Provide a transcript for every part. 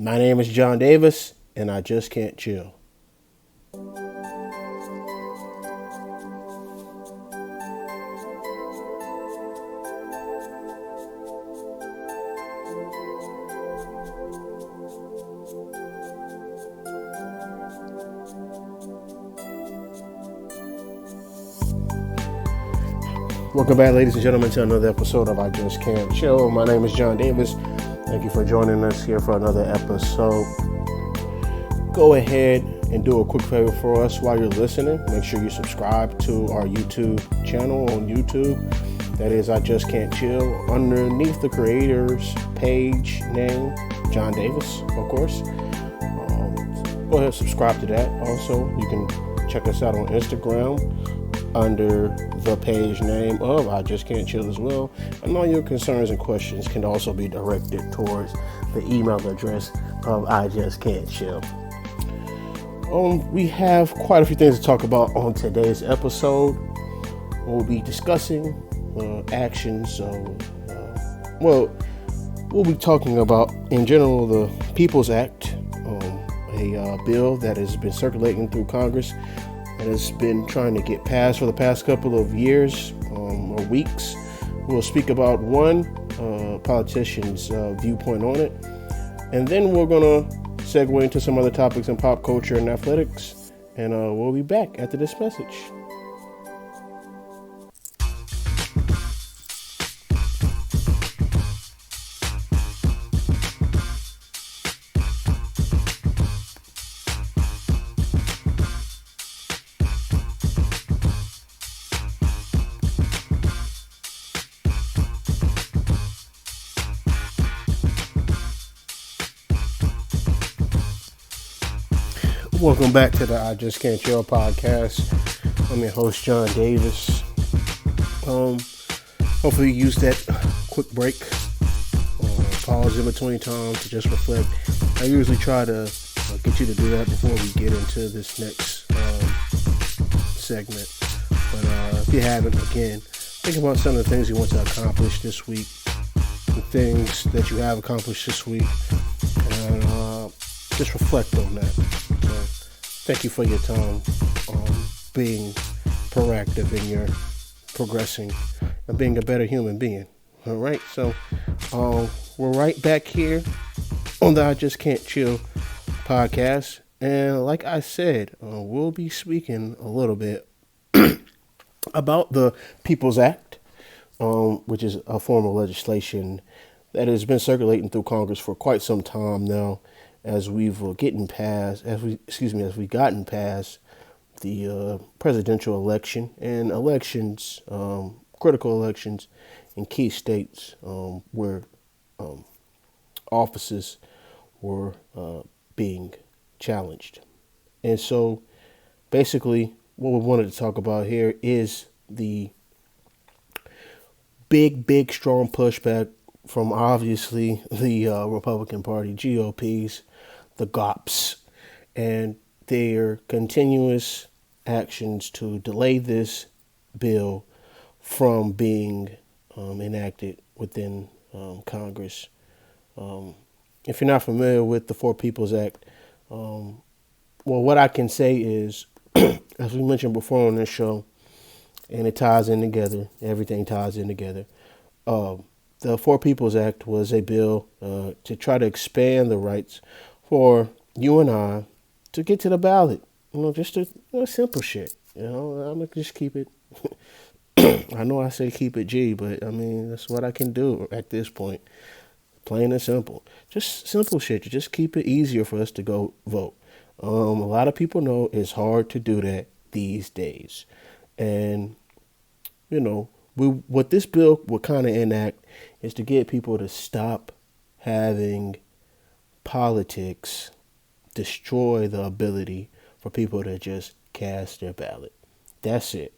My name is John Davis, and I just can't chill. Welcome back, ladies and gentlemen, to another episode of I Just Can't Chill. My name is John Davis. Thank you for joining us here for another episode. Go ahead and do a quick favor for us while you're listening. Make sure you subscribe to our YouTube channel on YouTube. That is I Just Can't Chill. Underneath the creator's page name, John Davis, of course. Go ahead and subscribe to that. Also, you can check us out on Instagram under the page name of I Just Can't Chill as well. And all your concerns and questions can also be directed towards the email address of I Just Can't Chill. We have quite a few things to talk about on today's episode. We'll be discussing actions. We'll be talking about, in general, the People's Act, a bill that has been circulating through Congress that has been trying to get passed for the past couple of years or weeks. We'll speak about one politician's viewpoint on it, and then we're going to segue into some other topics in pop culture and athletics, and we'll be back after this message. Welcome back to the I Just Can't Chill podcast. I'm your host, John Davis. Hopefully you use that quick break, pause in between times to just reflect. I usually try to get you to do that before we get into this next segment. But if you haven't, again, think about some of the things you want to accomplish this week, the things that you have accomplished this week, and just reflect on that. Thank you for your time being proactive in your progressing and being a better human being. All right, so we're right back here on the I Just Can't Chill podcast. And like I said, we'll be speaking a little bit about the People's Act, which is a form of legislation that has been circulating through Congress for quite some time now. As we've gotten past the presidential election and elections, critical elections in key states where offices were being challenged. And so basically what we wanted to talk about here is the big, strong pushback from obviously the Republican Party, GOP's, the GOPs, and their continuous actions to delay this bill from being enacted within Congress. If you're not familiar with the Four People's Act, what I can say is, as we mentioned before on this show, and it ties in together, everything ties in together, the Four People's Act was a bill to try to expand the rights for you and I to get to the ballot. Just simple shit. I'm going to just keep it. I know I say keep it G, but I mean, that's what I can do at this point. Plain and simple. Just simple shit. Just keep it easier for us to go vote. A lot of people know it's hard to do that these days. And, what this bill would kind of enact is to get people to stop having politics destroy the ability for people to just cast their ballot. That's it.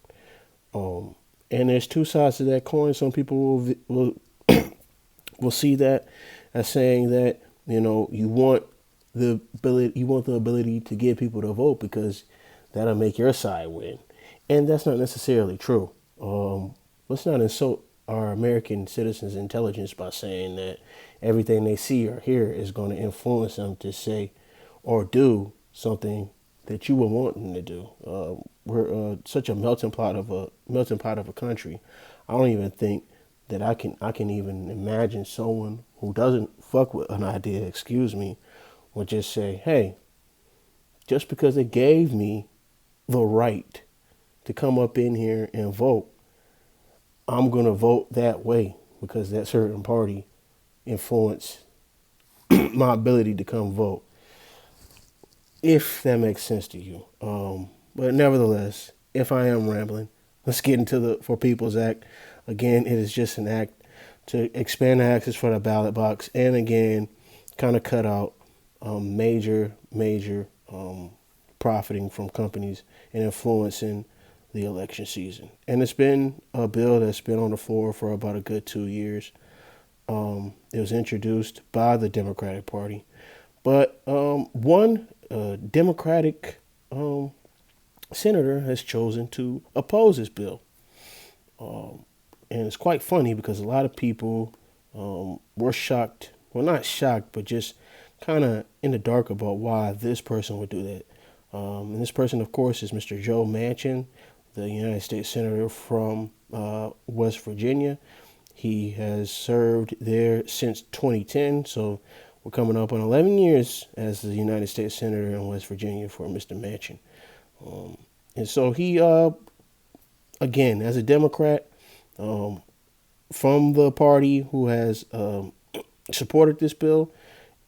And there's two sides to that coin. Some people will see that as saying that you want the ability to get people to vote because that'll make your side win, and that's not necessarily true. Let's not insult our American citizens' intelligence by saying that everything they see or hear is going to influence them to say or do something that you would want them to do. We're such a melting pot of a country. I don't even think that I can even imagine someone who doesn't fuck with an idea, excuse me, would just say, hey, just because they gave me the right to come up in here and vote, I'm going to vote that way because that certain party influenced my ability to come vote, if that makes sense to you. But nevertheless, if I am rambling, let's get into the For People's Act. Again, it is just an act to expand the access for the ballot box and, again, kind of cut out major profiting from companies and influencing the election season. And it's been a bill that's been on the floor for about a good 2 years. It was introduced by the Democratic Party, but one Democratic senator has chosen to oppose this bill. And it's quite funny because a lot of people were shocked. Well, not shocked, but just kind of in the dark about why this person would do that. And this person, of course, is Mr. Joe Manchin, the United States Senator from West Virginia. He has served there since 2010, so we're coming up on 11 years as the United States Senator in West Virginia for Mr. Manchin. And so he, again, as a Democrat from the party who has supported this bill,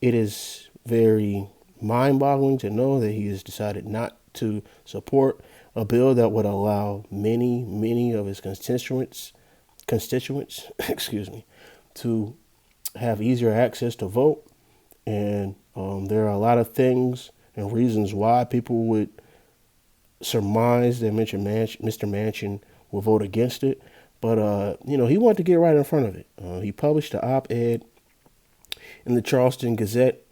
it is very mind-boggling to know that he has decided not to support a bill that would allow many of his constituents, excuse me, to have easier access to vote. And there are a lot of things and reasons why people would surmise that Mr. Manchin will vote against it. But, he wanted to get right in front of it. He published an op-ed in the Charleston Gazette,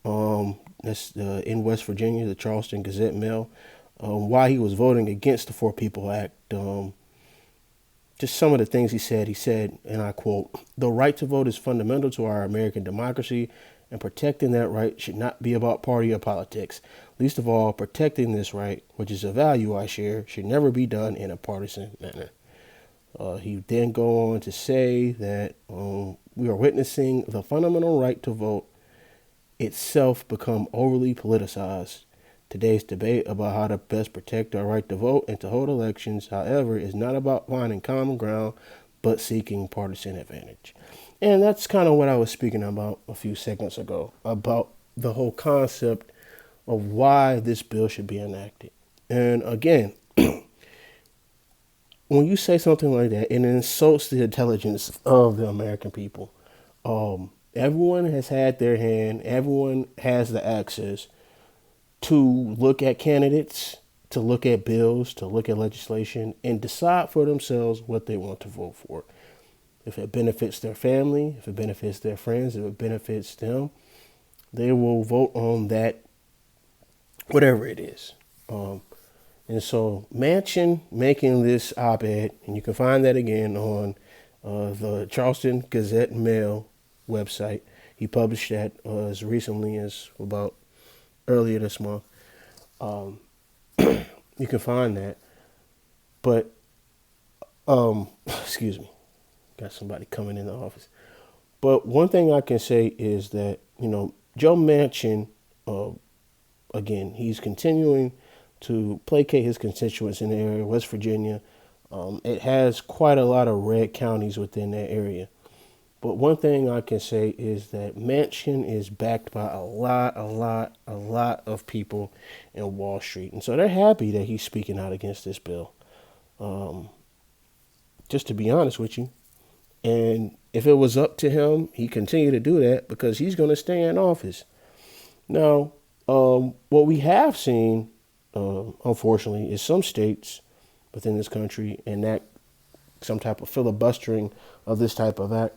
that's in West Virginia, the Charleston Gazette Mail, why he was voting against the For People Act. Just some of the things he said. He said, and I quote, "The right to vote is fundamental to our American democracy, and protecting that right should not be about party or politics. Least of all, protecting this right, which is a value I share, should never be done in a partisan manner." He then go on to say that we are witnessing the fundamental right to vote itself become overly politicized. Today's debate about how to best protect our right to vote and to hold elections, however, is not about finding common ground, but seeking partisan advantage. And that's kind of what I was speaking about a few seconds ago, about the whole concept of why this bill should be enacted. And again, when you say something like that, it insults the intelligence of the American people. Everyone has had their hand. Everyone has the access to look at candidates, to look at bills, to look at legislation, and decide for themselves what they want to vote for. If it benefits their family, if it benefits their friends, if it benefits them, they will vote on that, whatever it is. And so Manchin making this op-ed, and you can find that again on the Charleston Gazette Mail website. He published that as recently as about earlier this month. You can find that. But, excuse me, got somebody coming in the office. But one thing I can say is that, Joe Manchin, again, he's continuing to placate his constituents in the area, West Virginia. It has quite a lot of red counties within that area. But one thing I can say is that Manchin is backed by a lot of people in Wall Street. And so they're happy that he's speaking out against this bill. Just to be honest with you. And if it was up to him, he'd continue to do that because he's going to stay in office. Now, what we have seen, unfortunately, is some states within this country enact some type of filibustering of this type of act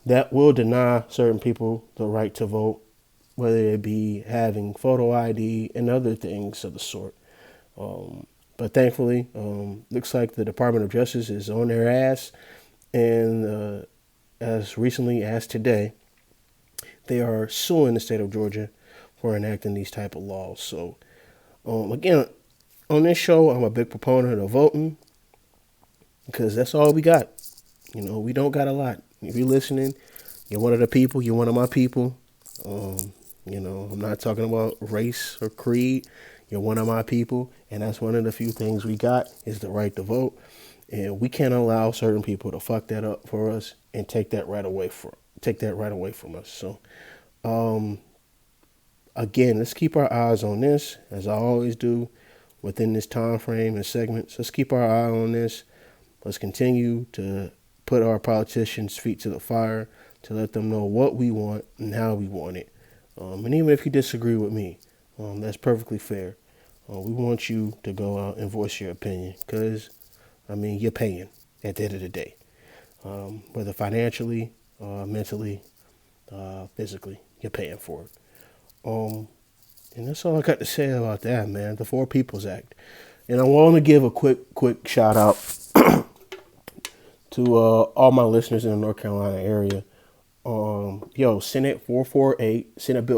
that will deny certain people the right to vote, whether it be having photo ID and other things of the sort. But thankfully, looks like the Department of Justice is on their ass. And as recently as today, they are suing the state of Georgia for enacting these type of laws. So, again, on this show, I'm a big proponent of voting because that's all we got. We don't got a lot. If you're listening, you're one of the people. You're one of my people. I'm not talking about race or creed. You're one of my people, and that's one of the few things we got is the right to vote. And we can't allow certain people to fuck that up for us and take that right away from us. So, again, let's keep our eyes on this, as I always do, within this time frame and segments. Let's keep our eye on this. Let's continue to put our politicians' feet to the fire to let them know what we want and how we want it. And even if you disagree with me, that's perfectly fair. We want you to go out and voice your opinion because, you're paying at the end of the day. Whether financially, mentally, physically, you're paying for it. And that's all I got to say about that, man. The Four People's Act. And I want to give a quick shout out to all my listeners in the North Carolina area. Senate Bill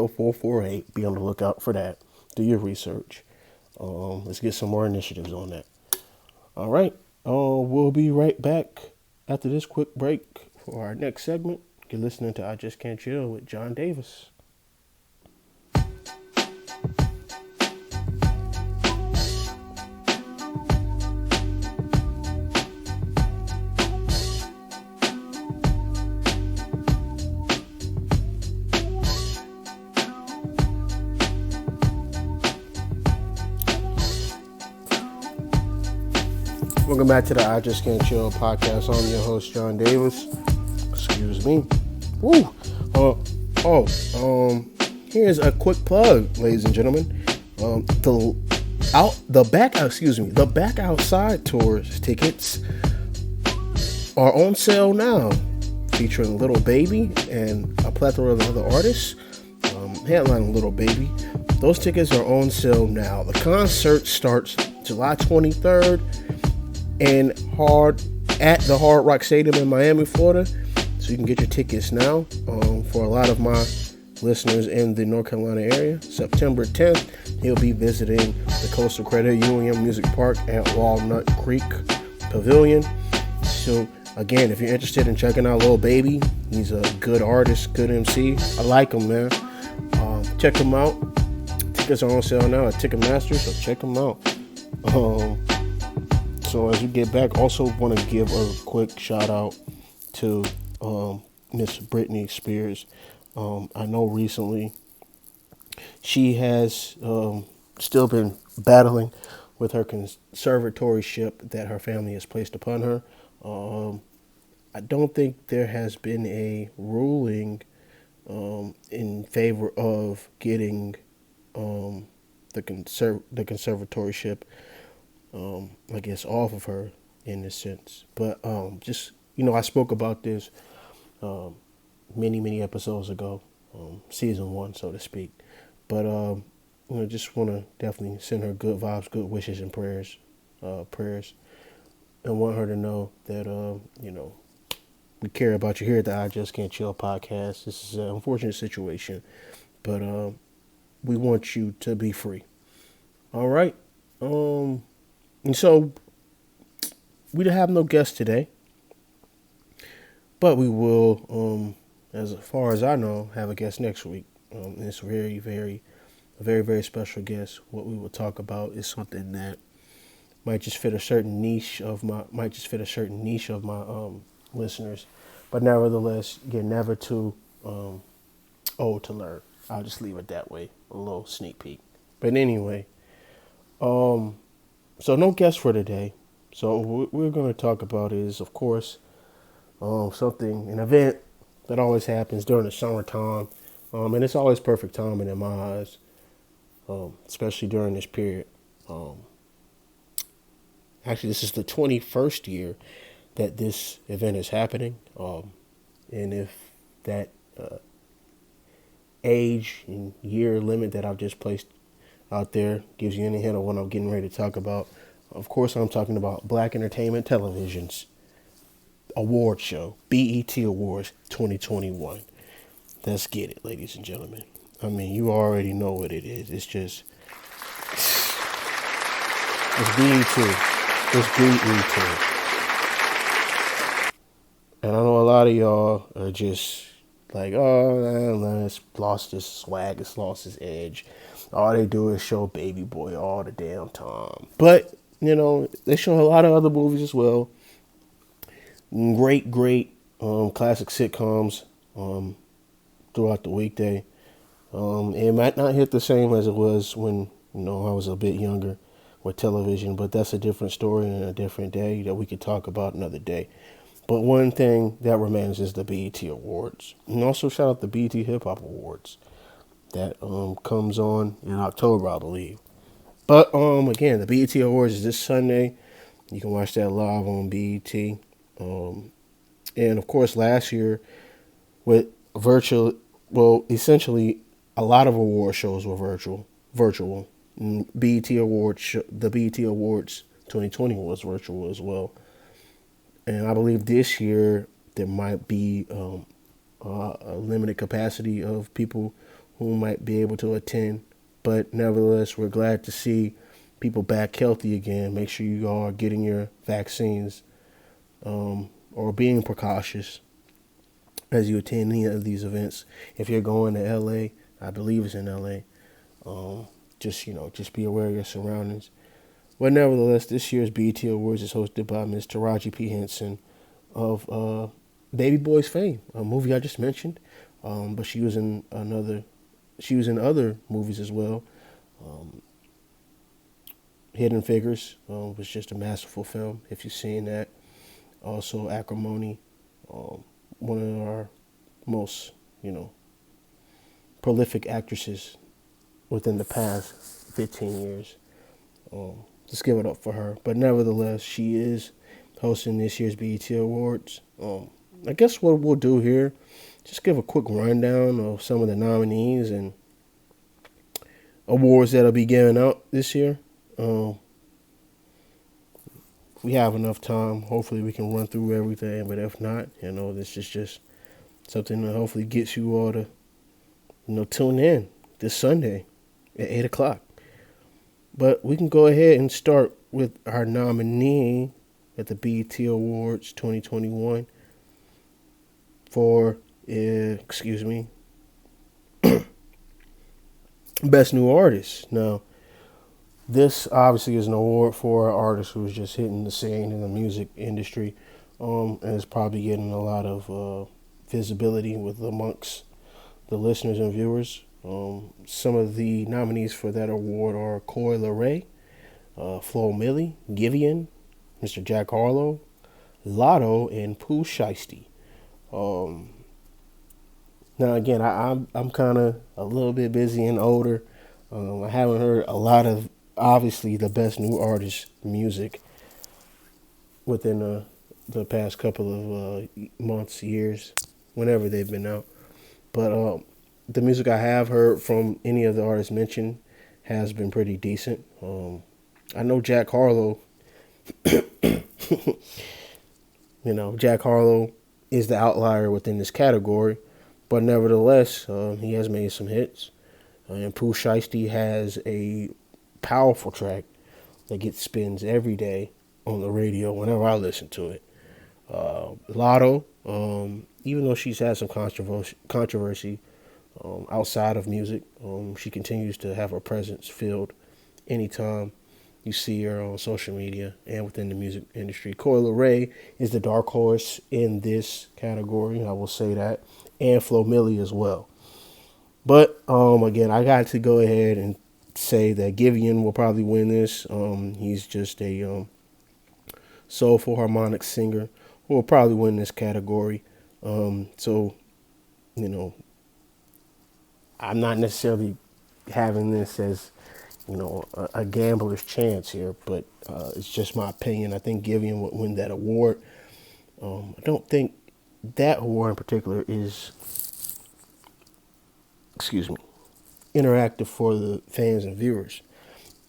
448. Be on the lookout for that. Do your research. Let's get some more initiatives on that. All right. We'll be right back after this quick break for our next segment. You're listening to I Just Can't Chill with John Davis. Welcome back to the I Just Can't Chill podcast. I'm your host, John Davis. Excuse me. Woo. Here's a quick plug, ladies and gentlemen. The Back Outside tours tickets are on sale now, featuring Little Baby and a plethora of other artists. Headlining Little Baby. Those tickets are on sale now. The concert starts July 23rd. And at the Hard Rock Stadium in Miami, Florida. So you can get your tickets now. For a lot of my listeners in the North Carolina area, September 10th, he'll be visiting the Coastal Credit Union Music Park at Walnut Creek Pavilion. So again, if you're interested in checking out Lil Baby, he's a good artist, good MC. I like him, man. Check him out. Tickets are on sale now at Ticketmaster, so check him out. So as we get back, also want to give a quick shout out to Miss Britney Spears. I know recently she has still been battling with her conservatorship that her family has placed upon her. I don't think there has been a ruling in favor of getting the conservatorship I guess off of her in this sense. But I spoke about this many episodes ago, season 1, so to speak. But just want to definitely send her good vibes, good wishes, and prayers, and want her to know that we care about you here at the I Just Can't Chill podcast. This is an unfortunate situation, but we want you to be free. All right. And so we have no guest today, but we will, as far as I know, have a guest next week. And it's a very special guest. What we will talk about is something that might just fit a certain niche of my listeners, but nevertheless, you're never too old to learn. I'll just leave it that way. A little sneak peek. But anyway, so no guest for today. So what we're going to talk about is, of course, an event that always happens during the summertime. And it's always perfect timing in my eyes, especially during this period. Actually, this is the 21st year that this event is happening. And if that age and year limit that I've just placed out there gives you any hint of what I'm getting ready to talk about, of course, I'm talking about Black Entertainment Television's award show, BET Awards 2021. Let's get it, ladies and gentlemen. I mean, you already know what it is. It's just it's BET. It's BET. And I know a lot of y'all are just like, oh, man, it's lost its swag, it's lost its edge. All they do is show Baby Boy all the damn time. But, they show a lot of other movies as well. Great classic sitcoms throughout the weekday. It might not hit the same as it was when, I was a bit younger with television, but that's a different story and a different day that we could talk about another day. But one thing that remains is the BET Awards. And also shout out the BET Hip Hop Awards. That comes on in October, I believe. But again, the BET Awards is this Sunday. You can watch that live on BET. And of course, last year with essentially a lot of award shows were virtual. And the BET Awards 2020 was virtual as well. And I believe this year there might be a limited capacity of people who might be able to attend. But nevertheless, we're glad to see people back healthy again. Make sure you all are getting your vaccines or being precautious as you attend any of these events. If you're going to LA, I believe it's in LA, just be aware of your surroundings. But nevertheless, this year's BET Awards is hosted by Ms. Taraji P. Henson of Baby Boy's fame, a movie I just mentioned. But she was in other movies as well. Hidden Figures was just a masterful film, if you've seen that. Also, Acrimony, one of our most, prolific actresses within the past 15 years. Just give it up for her. But nevertheless, she is hosting this year's BET Awards. I guess what we'll do here, just give a quick rundown of some of the nominees and awards that'll be given out this year. If we have enough time, hopefully we can run through everything. But if not, this is just something that hopefully gets you all to, tune in this Sunday at 8 o'clock. But we can go ahead and start with our nominee at the BET Awards 2021 for, Best New Artist. Now, this obviously is an award for an artist who's just hitting the scene in the music industry and is probably getting a lot of visibility amongst the listeners and viewers. Some of the nominees for that award are Coi Leray, Flo Milli, Giveon, Mr. Jack Harlow, Lotto, and Pooh Shiesty. Now again, I'm kind of a little bit busy and older. I haven't heard a lot of obviously the best new artist music within the past couple of months, years, whenever they've been out. But the music I have heard from any of the artists mentioned has been pretty decent. I know Jack Harlow, Jack Harlow is the outlier within this category, but nevertheless, he has made some hits. And Pooh Shiesty has a powerful track that gets spins every day on the radio whenever I listen to it. Lotto, even though she's had some controversy outside of music, she continues to have her presence filled anytime you see her on social media and within the music industry. Coi Leray is the dark horse in this category, I will say that, and Flo Milli as well. But again, I got to go ahead and say that Giveon will probably win this. He's just a soulful harmonic singer who will probably win this category. So, I'm not necessarily having this as, a gambler's chance here, but it's just my opinion. I think Giveon would win that award. I don't think that award in particular is, interactive for the fans and viewers.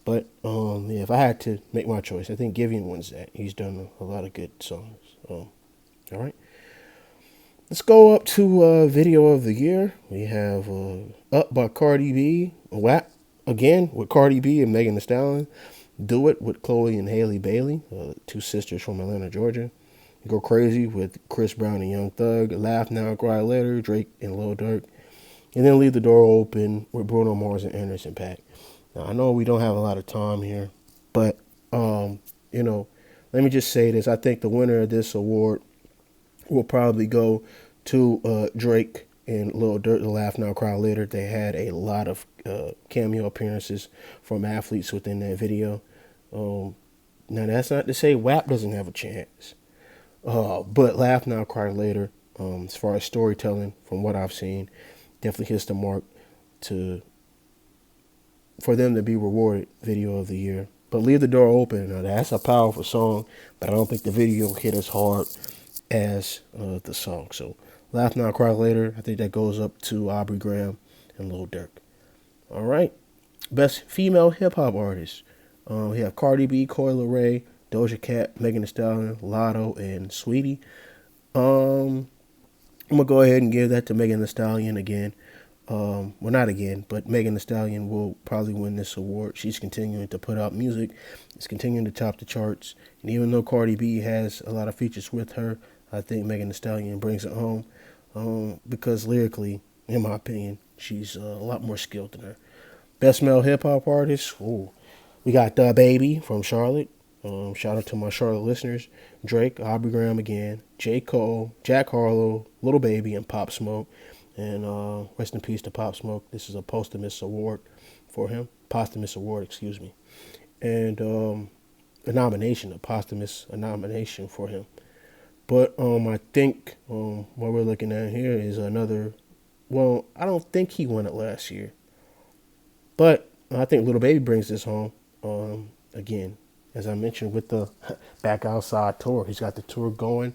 But if I had to make my choice, I think Giveon wins that. He's done a lot of good songs. All right. Let's go up to video of the year. We have Up by Cardi B, WAP again with Cardi B and Megan Thee Stallion. Do It with Chloe and Haley Bailey, two sisters from Atlanta, Georgia. Go Crazy with Chris Brown and Young Thug. Laugh Now, Cry Later, Drake and Lil Durk. And then Leave the Door Open with Bruno Mars and Anderson .Paak. Now, I know we don't have a lot of time here, but, you know, let me just say this. I think the winner of this award will probably go to Drake and Lil Durk, the Laugh Now, Cry Later. They had a lot of cameo appearances from athletes within that video. Now, that's not to say WAP doesn't have a chance. But Laugh Now, Cry Later, as far as storytelling, from what I've seen, definitely hits the mark for them to be rewarded video of the year. But Leave the Door Open, now that's a powerful song, but I don't think the video hit as hard as the song. So Laugh Now, Cry Later, I think that goes up to Aubrey Graham and Lil Durk. All right. Best female hip hop artist. We have Cardi B, Coi Leray, Doja Cat, Megan Thee Stallion, Lotto, and Sweetie. I'm going to go ahead and give that to Megan Thee Stallion again. Well, not again, but Megan Thee Stallion will probably win this award. She's continuing to put out music. It's continuing to top the charts. And even though Cardi B has a lot of features with her, I think Megan Thee Stallion brings it home because lyrically, in my opinion, she's a lot more skilled than her. Best male hip-hop artist, we got DaBaby from Charlotte. Shout out to my Charlotte listeners. Drake, Aubrey Graham again, J. Cole, Jack Harlow, Lil Baby, and Pop Smoke. And rest in peace to Pop Smoke. This is a posthumous award for him. Posthumous award, excuse me. And a nomination for him. But I think what we're looking at here is another. Well, I don't think he won it last year. But I think Lil Baby brings this home again. As I mentioned, with the Back Outside tour. He's got the tour going.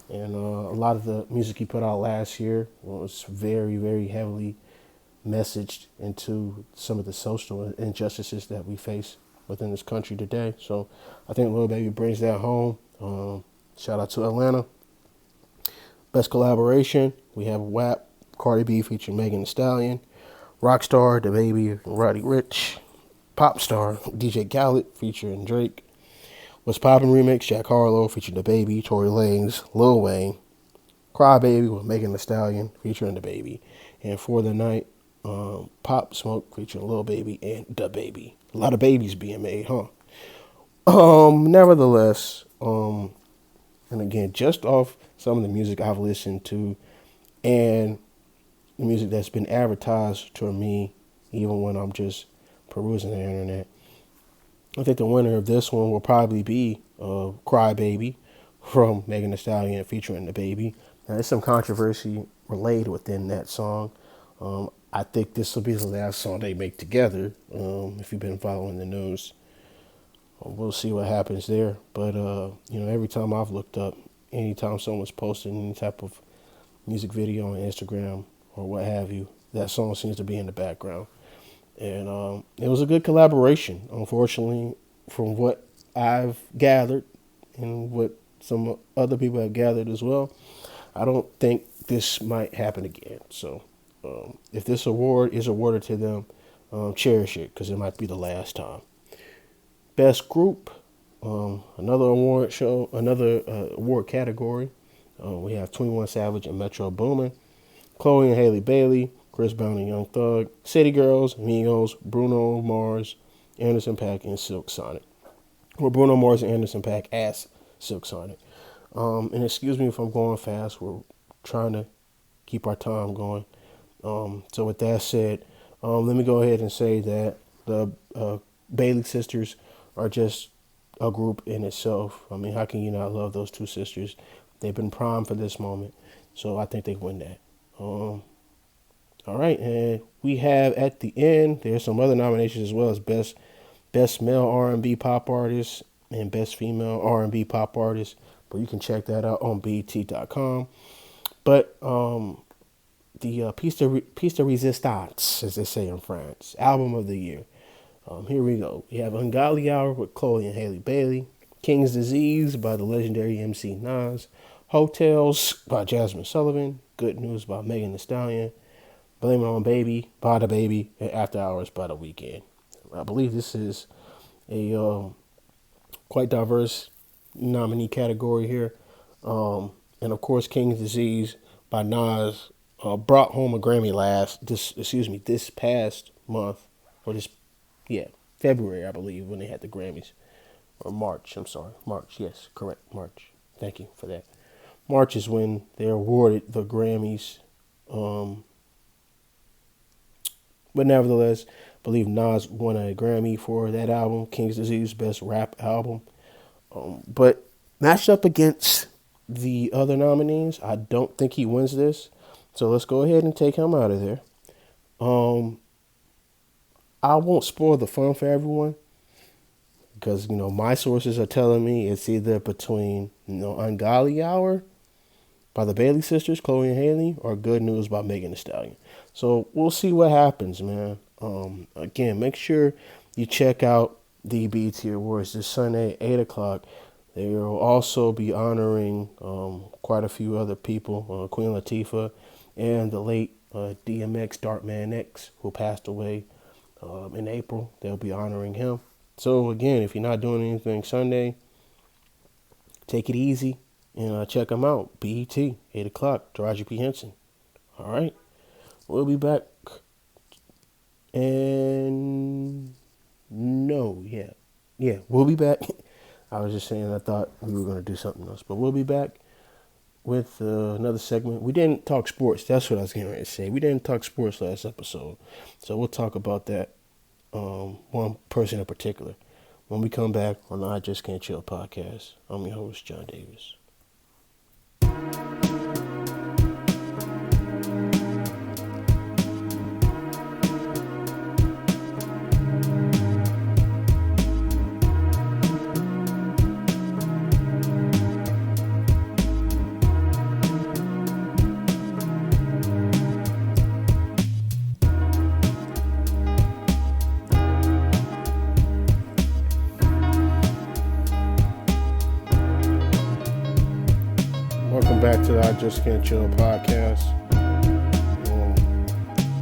And a lot of the music he put out last year was very, very heavily messaged into some of the social injustices that we face within this country today. So I think Lil Baby brings that home. Shout out to Atlanta. Best collaboration, we have WAP, Cardi B featuring Megan Thee Stallion. Rockstar, DaBaby, Roddy Ricch. Popstar, DJ Khaled featuring Drake. What's Poppin' remix, Jack Harlow featuring DaBaby, Tory Lanez, Lil Wayne. Crybaby with Megan Thee Stallion featuring DaBaby. And For the Night, Pop Smoke featuring Lil Baby and DaBaby. A lot of babies being made, huh? Nevertheless, and again, just off some of the music I've listened to and the music that's been advertised to me, even when I'm just perusing the internet, I think the winner of this one will probably be Crybaby from Megan Thee Stallion featuring DaBaby. Now, there's some controversy relayed within that song. I think this will be the last song they make together, if you've been following the news. We'll see what happens there. But, every time I've looked up, anytime someone's posting any type of music video on Instagram or what have you, that song seems to be in the background. And it was a good collaboration. Unfortunately, from what I've gathered and what some other people have gathered as well, I don't think this might happen again. So if this award is awarded to them, cherish it because it might be the last time. Best group, another award category. We have 21 Savage and Metro Boomin, Chloe and Haley Bailey, Chris Brown and Young Thug, City Girls, Migos, Bruno Mars, Anderson .Paak, and Silk Sonic. Or Bruno Mars and Anderson .Paak as Silk Sonic. And excuse me if I'm going fast. We're trying to keep our time going. So with that said, let me go ahead and say that the Bailey sisters are just a group in itself. I mean, how can you not love those two sisters? They've been primed for this moment. So I think they win that. All right, and we have at the end, there's some other nominations as well as best male R&B pop artist and best female R&B pop artist. But you can check that out on BET.com. But the piece de resistance, as they say in France, album of the year. Here we go. We have Ungodly Hour with Chloe and Haley Bailey, King's Disease by the legendary MC Nas, Hotels by Jasmine Sullivan. Good News by Megan Thee Stallion. Blame It On Baby by The Baby. And After Hours by The Weeknd. I believe this is a quite diverse nominee category here. And of course, King's Disease by Nas brought home a Grammy this past month, or February, I believe, when they had the Grammys, or March. I'm sorry, March. Yes, correct, March. Thank you for that. March is when they awarded the Grammys. But nevertheless, I believe Nas won a Grammy for that album, King's Disease, Best Rap Album. But matched up against the other nominees, I don't think he wins this. So let's go ahead and take him out of there. I won't spoil the fun for everyone because, my sources are telling me it's either between, Ungodly Hour by the Bailey Sisters, Chloe and Haley, or Good News by Megan Thee Stallion. So we'll see what happens, man. Again, make sure you check out the BET Awards this Sunday at 8 o'clock. They will also be honoring quite a few other people, Queen Latifah and the late DMX Darkman X, who passed away in April. They'll be honoring him. So again, if you're not doing anything Sunday, take it easy and check them out. BET, 8 o'clock, Taraji P. Henson. All right. We'll be back. And we'll be back. I was just saying I thought we were going to do something else. But we'll be back with another segment. We didn't talk sports. That's what I was going to say. We didn't talk sports last episode. So we'll talk about that, one person in particular, when we come back on the I Just Can't Chill podcast. I'm your host, John Davis. Welcome back to the I Just Can't Chill podcast.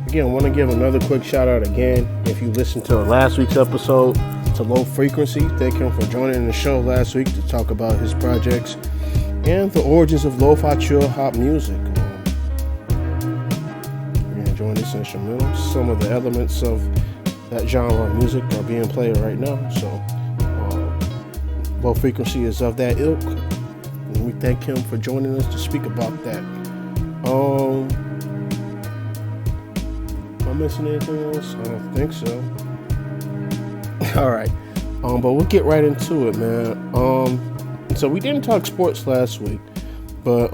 Again, I want to give another quick shout out again. If you listened to last week's episode, to Low Frequency, thank him for joining the show last week to talk about his projects and the origins of lo-fi chill hop music. You're enjoying this instrumental. Some of the elements of that genre of music are being played right now. So, Low Frequency is of that ilk. And we thank him for joining us to speak about that. Am I missing anything else? I don't think so. All right. But we'll get right into it, man. So we didn't talk sports last week, but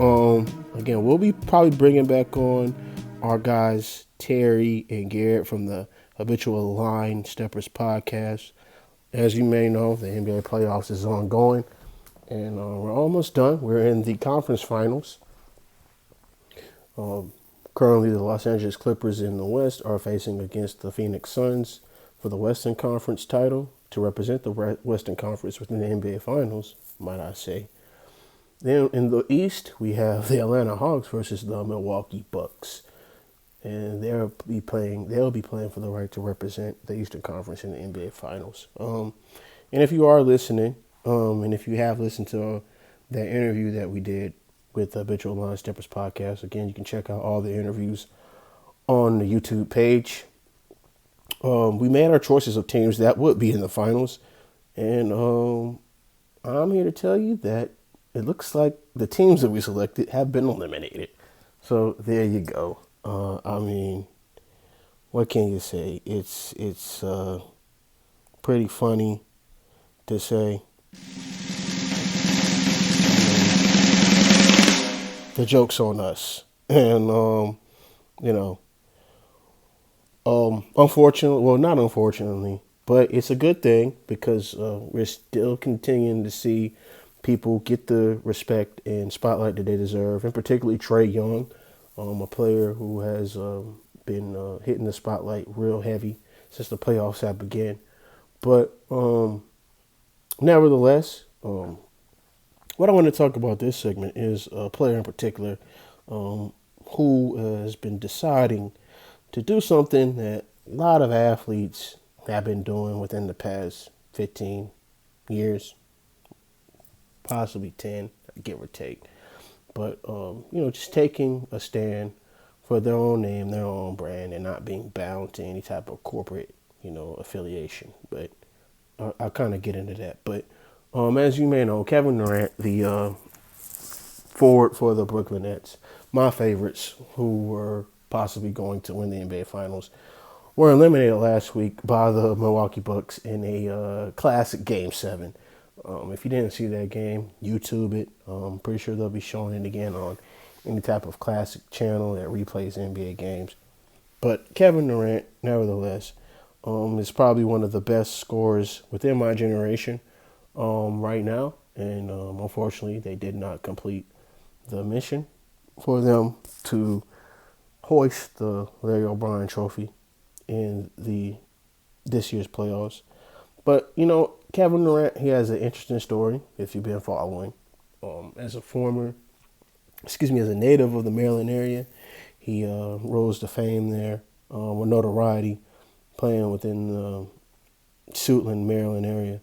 again, we'll be probably bringing back on our guys Terry and Garrett from the Habitual Line Steppers podcast. As you may know, the NBA playoffs is ongoing. And we're almost done. We're in the conference finals. Currently, the Los Angeles Clippers in the West are facing against the Phoenix Suns for the Western Conference title to represent the Western Conference within the NBA Finals, might I say. Then in the East, we have the Atlanta Hawks versus the Milwaukee Bucks. And they'll be playing for the right to represent the Eastern Conference in the NBA Finals. And if you are listening, and if you have listened to that interview that we did with the Habitual Line Steppers podcast, again, you can check out all the interviews on the YouTube page. We made our choices of teams that would be in the finals. And I'm here to tell you that it looks like the teams that we selected have been eliminated. So there you go. I mean, what can you say? It's pretty funny to say. The joke's on us. And, unfortunately, well, not unfortunately, but it's a good thing because we're still continuing to see people get the respect and spotlight that they deserve, and particularly Trae Young, a player who has been hitting the spotlight real heavy since the playoffs have begun. But nevertheless, What I want to talk about this segment is a player in particular um, who has been deciding to do something that a lot of athletes have been doing within the past 15 years, possibly 10, give or take. But, just taking a stand for their own name, their own brand, and not being bound to any type of corporate, affiliation. But I'll kind of get into that. But as you may know, Kevin Durant, the forward for the Brooklyn Nets, my favorites, who were possibly going to win the NBA Finals, were eliminated last week by the Milwaukee Bucks in a classic Game 7. If you didn't see that game, YouTube it. I'm pretty sure they'll be showing it again on any type of classic channel that replays NBA games. But Kevin Durant, nevertheless, is probably one of the best scorers within my generation right now. And unfortunately, they did not complete the mission for them to hoist the Larry O'Brien Trophy in this year's playoffs. But, Kevin Durant, he has an interesting story, if you've been following. As a native of the Maryland area, he rose to fame there with notoriety, playing within the Suitland, Maryland area,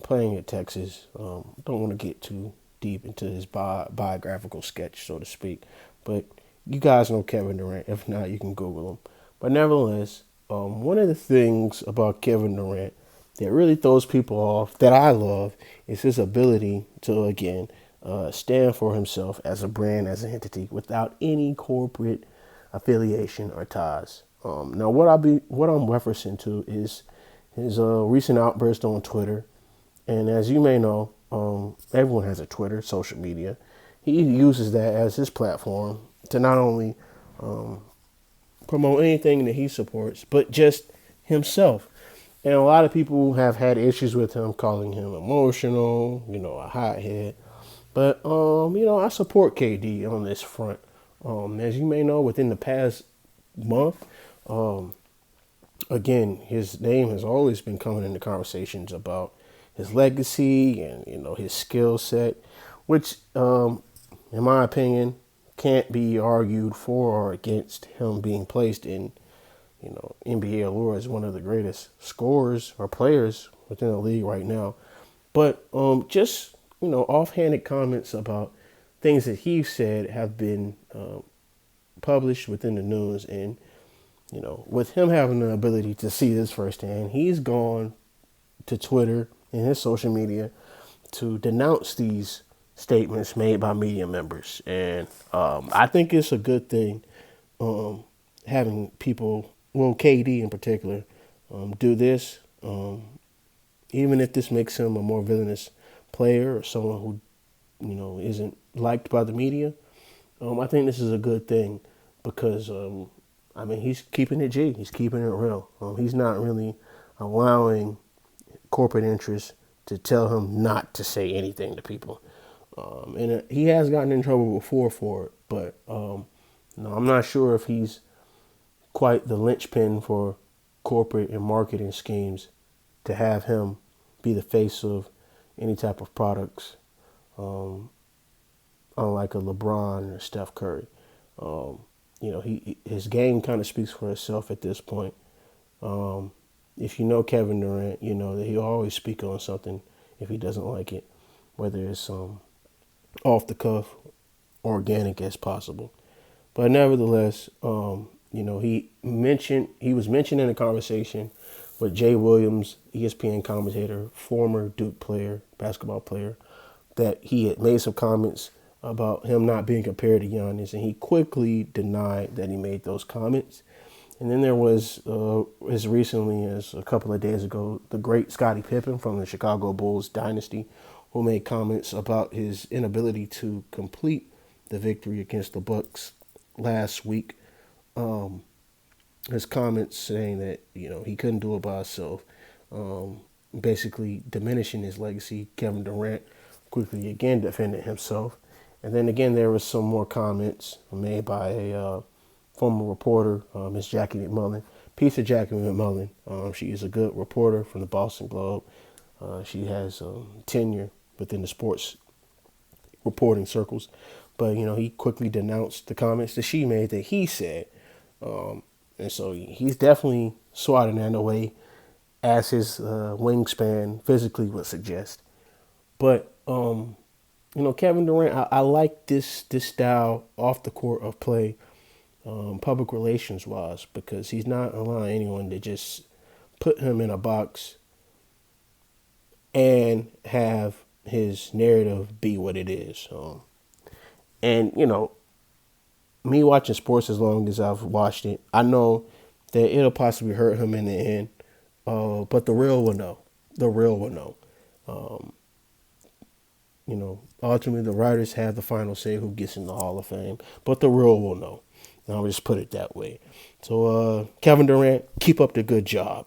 playing at Texas. Don't want to get too deep into his biographical sketch, so to speak. But you guys know Kevin Durant. If not, you can Google him. But nevertheless, one of the things about Kevin Durant that really throws people off, that I love, is his ability to, again, stand for himself as a brand, as an entity, without any corporate affiliation or ties. Now, what I'm referencing to is his recent outburst on Twitter. And as you may know, everyone has a Twitter, social media. He uses that as his platform to not only promote anything that he supports, but just himself. And a lot of people have had issues with him, calling him emotional, a hothead. But, I support KD on this front. As you may know, within the past month, again, his name has always been coming into conversations about his legacy and, his skill set, which, in my opinion, can't be argued for or against him being placed in NBA allure as one of the greatest scorers or players within the league right now. But just, offhanded comments about things that he said have been published within the news. And, with him having the ability to see this firsthand, he's gone to Twitter and his social media to denounce these statements made by media members. And I think it's a good thing having people, KD in particular, do this, even if this makes him a more villainous player or someone who, isn't liked by the media. I think this is a good thing because, he's keeping it G. He's keeping it real. He's not really allowing corporate interests to tell him not to say anything to people. And he has gotten in trouble before for it, but I'm not sure if he's quite the linchpin for corporate and marketing schemes to have him be the face of any type of products, unlike a LeBron or Steph Curry. His game kind of speaks for itself at this point. If you know Kevin Durant, you know that he'll always speak on something if he doesn't like it, whether it's off the cuff, organic as possible. But nevertheless, he was mentioned in a conversation with Jay Williams, ESPN commentator, former Duke player, basketball player, that he had made some comments about him not being compared to Giannis, and he quickly denied that he made those comments. And then there was, as recently as a couple of days ago, the great Scottie Pippen from the Chicago Bulls dynasty, who made comments about his inability to complete the victory against the Bucks last week. His comments saying that, he couldn't do it by himself, basically diminishing his legacy. Kevin Durant quickly again defended himself. And then again, there was some more comments made by a former reporter, Miss Jackie McMullen. Peace to Jackie McMullen. She is a good reporter from the Boston Globe. She has tenure within the sports reporting circles. But, he quickly denounced the comments that she made that he said. And so he's definitely swatting that away as his wingspan physically would suggest. But, Kevin Durant, I like this style off the court of play, public relations wise, because he's not allowing anyone to just put him in a box and have his narrative be what it is. And, me watching sports as long as I've watched it, I know that it'll possibly hurt him in the end. But the real will know. The real will know. Ultimately the writers have the final say who gets in the Hall of Fame. But the real will know. And I'll just put it that way. So, Kevin Durant, keep up the good job.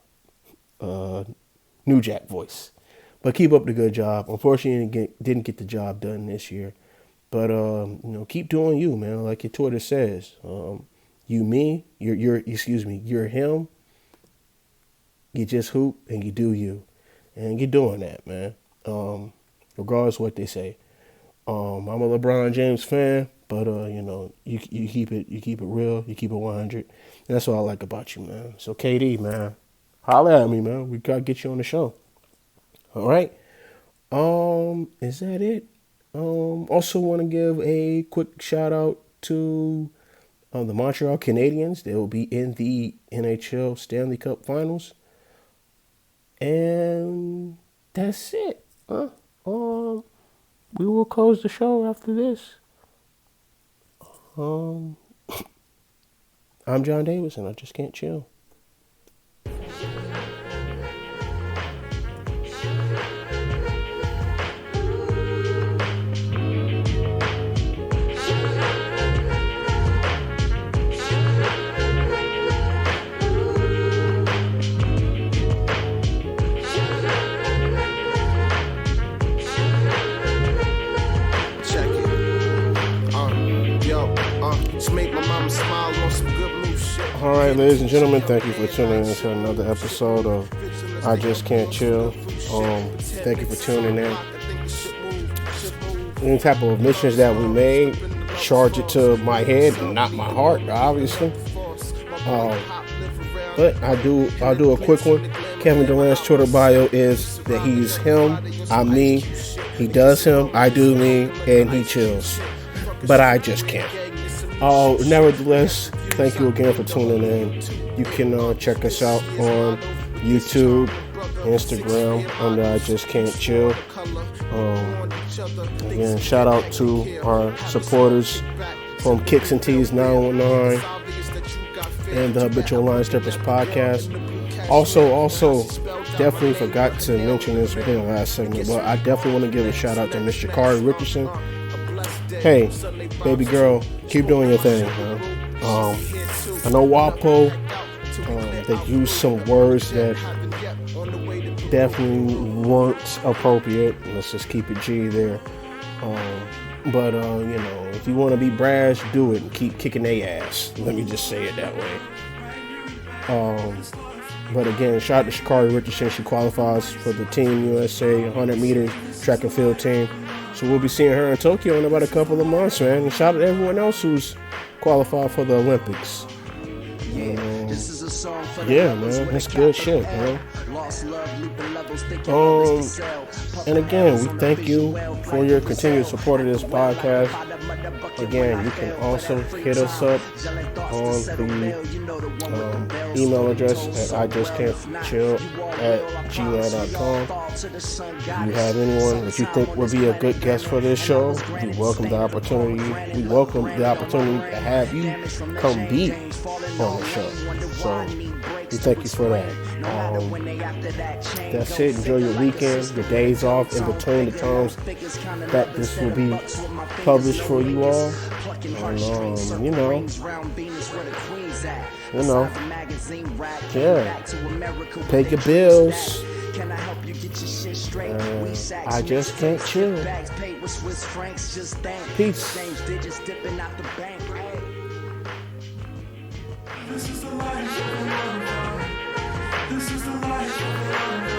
New Jack voice. But keep up the good job. Unfortunately, didn't get the job done this year. But, keep doing you, man. Like your Twitter says. You're him. You just hoop and you do you. And you're doing that, man. Regardless of what they say. I'm a LeBron James fan, but, you keep it real. You keep it 100. And that's what I like about you, man. So, KD, man, holla at me, man. We got to get you on the show. All right. Is that it? Also want to give a quick shout out to the Montreal Canadiens. They will be in the NHL Stanley Cup Finals. And that's it. We will close the show after this. I'm John Davis, and I just can't chill. All right, ladies and gentlemen, thank you for tuning in to another episode of I Just Can't Chill. Thank you for tuning in. Any type of omissions that we made, charge it to my head and not my heart, obviously. But I'll do a quick one. Kevin Durant's Twitter bio is that he's him, I'm me, he does him, I do me, and he chills. But I just can't. Nevertheless, thank you again for tuning in. You can check us out on YouTube, Instagram, under I Just Can't Chill. Again, shout out to our supporters from Kicks and Tees 919 and the Habitual Line Steppers podcast. Also, definitely forgot to mention this within the last segment, but I definitely want to give a shout out to Mr. Kari Richardson. Hey, baby girl, keep doing your thing, man. I know WAPO, they used some words that definitely weren't appropriate. Let's just keep it G there. But if you want to be brash, do it and keep kicking their ass. Let me just say it that way. But again, shout out to Sha'Carri Richardson. She qualifies for the Team USA 100 meters track and field team. So we'll be seeing her in Tokyo in about a couple of months, man. And shout out to everyone else who's qualified for the Olympics. Yeah, man, that's good shit, man. And again, we thank you for your continued support of this podcast. Again, you can also hit us up on the email address at ijustcantchill@gmail.com. If you have anyone that you think would be a good guest for this show, we welcome the opportunity. We welcome the opportunity to have you come be on the show. So we thank you for that. That's it. Enjoy your weekend, your days off in between the times that this will be published for you all. And, yeah, pay your bills. I just can't chill. Peace. This is the life. This is the life.